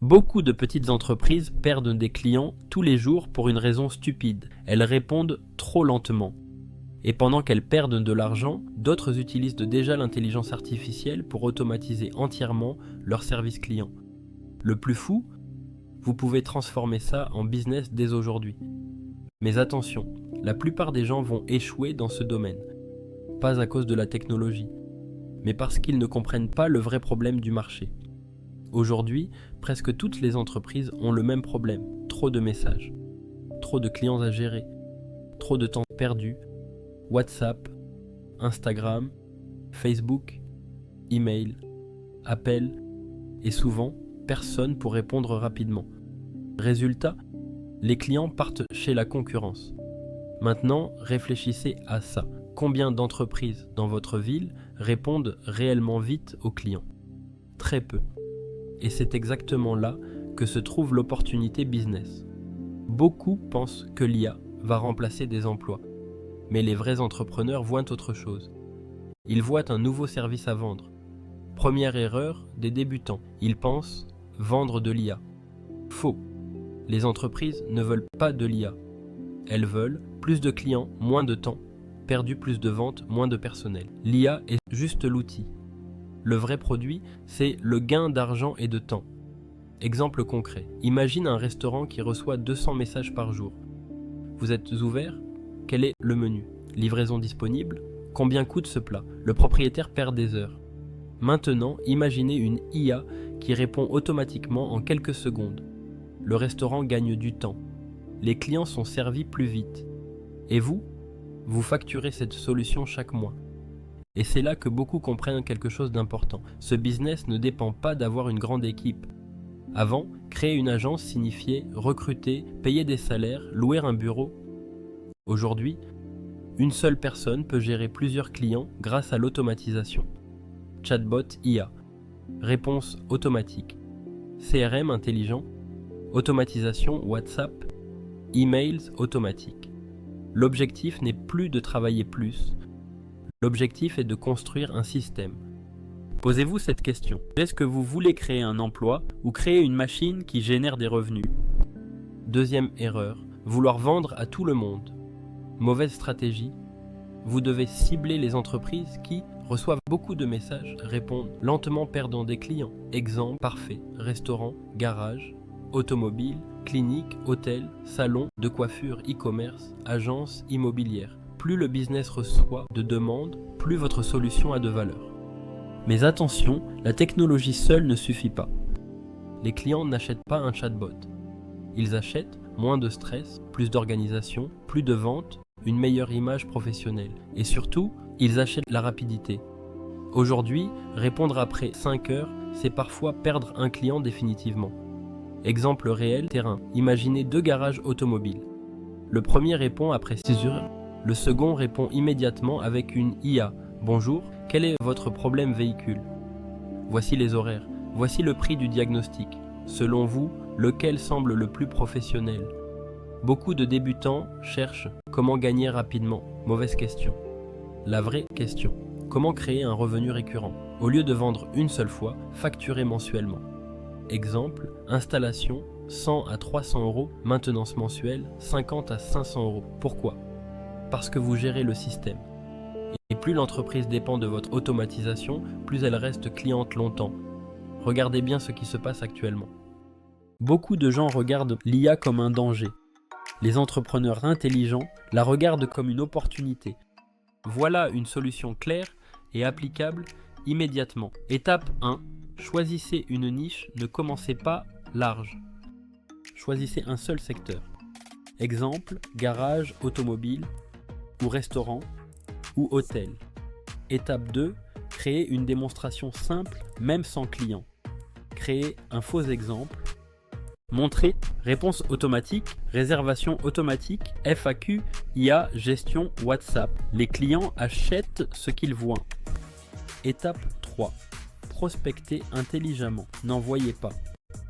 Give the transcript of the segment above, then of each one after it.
Beaucoup de petites entreprises perdent des clients tous les jours pour une raison stupide. Elles répondent trop lentement. Et pendant qu'elles perdent de l'argent, d'autres utilisent déjà l'intelligence artificielle pour automatiser entièrement leur service client. Le plus fou, vous pouvez transformer ça en business dès aujourd'hui. Mais attention, la plupart des gens vont échouer dans ce domaine. Pas à cause de la technologie, mais parce qu'ils ne comprennent pas le vrai problème du marché. Aujourd'hui, presque toutes les entreprises ont le même problème, trop de messages, trop de clients à gérer, trop de temps perdu, WhatsApp, Instagram, Facebook, email, appels, et souvent, personne pour répondre rapidement. Résultat, les clients partent chez la concurrence. Maintenant, réfléchissez à ça. Combien d'entreprises dans votre ville répondent réellement vite aux clients? Très peu. Et c'est exactement là que se trouve l'opportunité business. Beaucoup pensent que l'IA va remplacer des emplois. Mais les vrais entrepreneurs voient autre chose. Ils voient un nouveau service à vendre. Première erreur des débutants. Ils pensent vendre de l'IA. Faux. Les entreprises ne veulent pas de l'IA. Elles veulent plus de clients, moins de temps, perdu plus de ventes, moins de personnel. L'IA est juste l'outil. Le vrai produit, c'est le gain d'argent et de temps. Exemple concret. Imagine un restaurant qui reçoit 200 messages par jour. Vous êtes ouvert? Quel est le menu? Livraison disponible? Combien coûte ce plat? Le propriétaire perd des heures. Maintenant, imaginez une IA qui répond automatiquement en quelques secondes. Le restaurant gagne du temps. Les clients sont servis plus vite. Et vous facturez cette solution chaque mois. Et c'est là que beaucoup comprennent quelque chose d'important. Ce business ne dépend pas d'avoir une grande équipe. Avant, créer une agence signifiait recruter, payer des salaires, louer un bureau. Aujourd'hui, une seule personne peut gérer plusieurs clients grâce à l'automatisation. Chatbot IA, réponse automatique, CRM intelligent, automatisation WhatsApp, emails automatiques. L'objectif n'est plus de travailler plus. L'objectif est de construire un système. Posez-vous cette question. Est-ce que vous voulez créer un emploi ou créer une machine qui génère des revenus? Deuxième erreur, vouloir vendre à tout le monde. Mauvaise stratégie. Vous devez cibler les entreprises qui reçoivent beaucoup de messages, répondent lentement perdant des clients. Exemple parfait, restaurant, garage, automobile, clinique, hôtel, salon, de coiffure, e-commerce, agence immobilière. Plus le business reçoit de demandes, plus votre solution a de valeur. Mais attention, la technologie seule ne suffit pas. Les clients n'achètent pas un chatbot. Ils achètent moins de stress, plus d'organisation, plus de ventes, une meilleure image professionnelle. Et surtout, ils achètent la rapidité. Aujourd'hui, répondre après 5 heures, c'est parfois perdre un client définitivement. Exemple réel, terrain. Imaginez 2 garages automobiles. Le premier répond après 6 heures. Le second répond immédiatement avec une IA. Bonjour, quel est votre problème véhicule? Voici les horaires. Voici le prix du diagnostic. Selon vous, lequel semble le plus professionnel? Beaucoup de débutants cherchent comment gagner rapidement. Mauvaise question. La vraie question. Comment créer un revenu récurrent? Au lieu de vendre une seule fois, facturer mensuellement. Exemple, installation 100 à 300 euros, maintenance mensuelle 50 à 500 euros. Pourquoi? Parce que vous gérez le système. Et plus l'entreprise dépend de votre automatisation, plus elle reste cliente longtemps. Regardez bien ce qui se passe actuellement. Beaucoup de gens regardent l'IA comme un danger. Les entrepreneurs intelligents la regardent comme une opportunité. Voilà une solution claire et applicable immédiatement. Étape 1. Choisissez une niche, ne commencez pas large. Choisissez un seul secteur. Exemple, garage, automobile, ou restaurant, ou hôtel. Étape 2. Créez une démonstration simple, même sans client. Créez un faux exemple. Montrez réponse automatique, réservation automatique, FAQ, IA, gestion, WhatsApp. Les clients achètent ce qu'ils voient. Étape 3. Prospectez intelligemment. N'envoyez pas.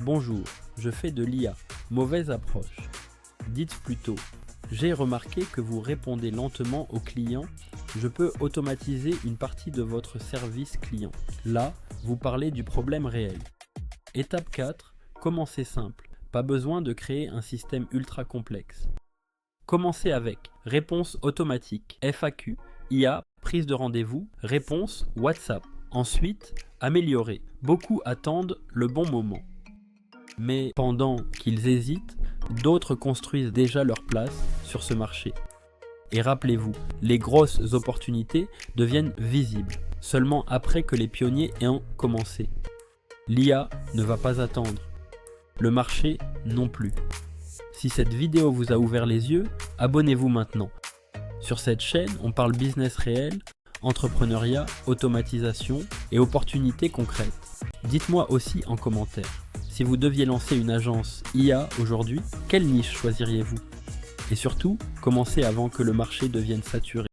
Bonjour, je fais de l'IA. Mauvaise approche. Dites plutôt. J'ai remarqué que vous répondez lentement aux clients. Je peux automatiser une partie de votre service client. Là, vous parlez du problème réel. Étape 4. Commencez simple, pas besoin de créer un système ultra complexe. Commencez avec réponse automatique, FAQ, IA, prise de rendez-vous, réponse WhatsApp. Ensuite, améliorer. Beaucoup attendent le bon moment. Mais pendant qu'ils hésitent, d'autres construisent déjà leur place sur ce marché. Et rappelez-vous, les grosses opportunités deviennent visibles seulement après que les pionniers aient commencé. L'IA ne va pas attendre. Le marché non plus. Si cette vidéo vous a ouvert les yeux, abonnez-vous maintenant. Sur cette chaîne, on parle business réel, entrepreneuriat, automatisation et opportunités concrètes. Dites-moi aussi en commentaire, si vous deviez lancer une agence IA aujourd'hui, quelle niche choisiriez-vous? Et surtout, commencez avant que le marché devienne saturé.